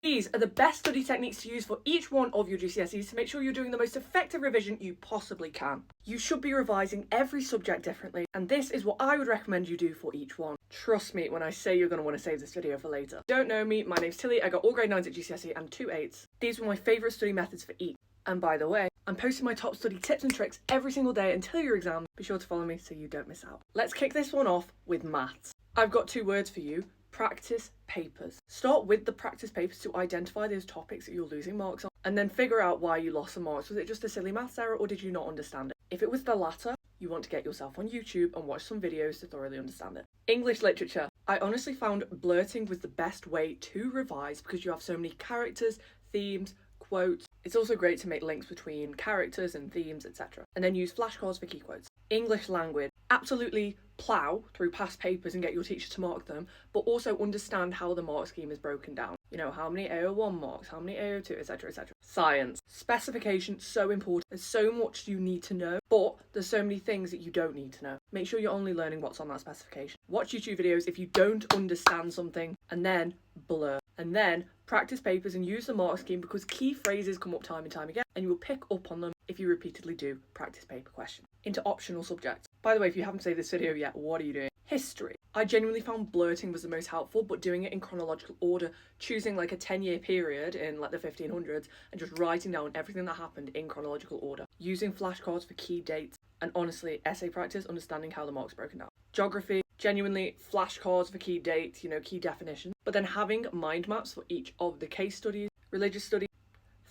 These are the best study techniques to use for each one of your GCSEs to make sure you're doing the most effective revision you possibly can. You should be revising every subject differently, and this is what I would recommend you do for each one. Trust me when I say you're going to want to save this video for later. Don't know me, my name's Tilly, I got all grade 9s at GCSE and 2 8s. These were my favourite study methods for each. And by the way, I'm posting my top study tips and tricks every single day until your exam. Be sure to follow me so you don't miss out. Let's kick this one off with maths. I've got 2 words for you. Practice papers. Start with the practice papers to identify those topics that you're losing marks on, and then figure out why you lost some marks. Was it just a silly maths error, or did you not understand it? If it was the latter, you want to get yourself on YouTube and watch some videos to thoroughly understand it. English literature. I honestly found blurting was the best way to revise because you have so many characters, themes, quotes. It's also great to make links between characters and themes, etc. And then use flashcards for key quotes. English language. Absolutely plough through past papers and get your teacher to mark them, but also understand how the mark scheme is broken down. You know, how many AO1 marks, how many AO2, etc, etc. Science. Specification, so important. There's so much you need to know, but there's so many things that you don't need to know. Make sure you're only learning what's on that specification. Watch YouTube videos if you don't understand something, and then blur. And then practice papers and use the mark scheme because key phrases come up time and time again, and you will pick up on them if you repeatedly do practice paper questions. Into optional subjects. By the way, if you haven't saved this video yet, what are you doing? History. I genuinely found blurting was the most helpful, but doing it in chronological order, choosing like a 10-year period in like the 1500s and just writing down everything that happened in chronological order. Using flashcards for key dates, and honestly, essay practice, understanding how the mark's broken down. Geography, genuinely flashcards for key dates, you know, key definitions, but then having mind maps for each of the case studies. Religious studies,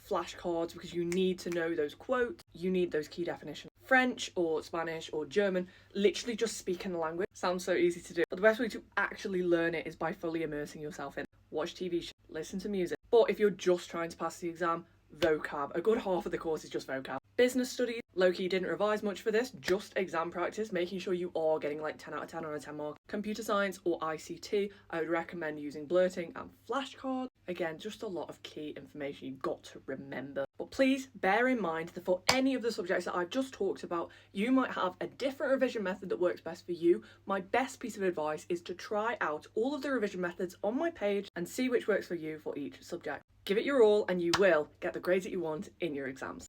flashcards because you need to know those quotes, you need those key definitions. French or Spanish or German, literally just speaking the language. Sounds so easy to do, but the best way to actually learn it is by fully immersing yourself in it. Watch TV shows, listen to music. But if you're just trying to pass the exam, vocab. A good half of the course is just vocab. Business studies, low-key didn't revise much for this, just exam practice, making sure you are getting like 10 out of 10 on a 10 mark. Computer science or ICT, I would recommend using blurting and flashcards. Again, just a lot of key information you've got to remember. But please bear in mind that for any of the subjects that I've just talked about, you might have a different revision method that works best for you. My best piece of advice is to try out all of the revision methods on my page and see which works for you for each subject. Give it your all and you will get the grades that you want in your exams.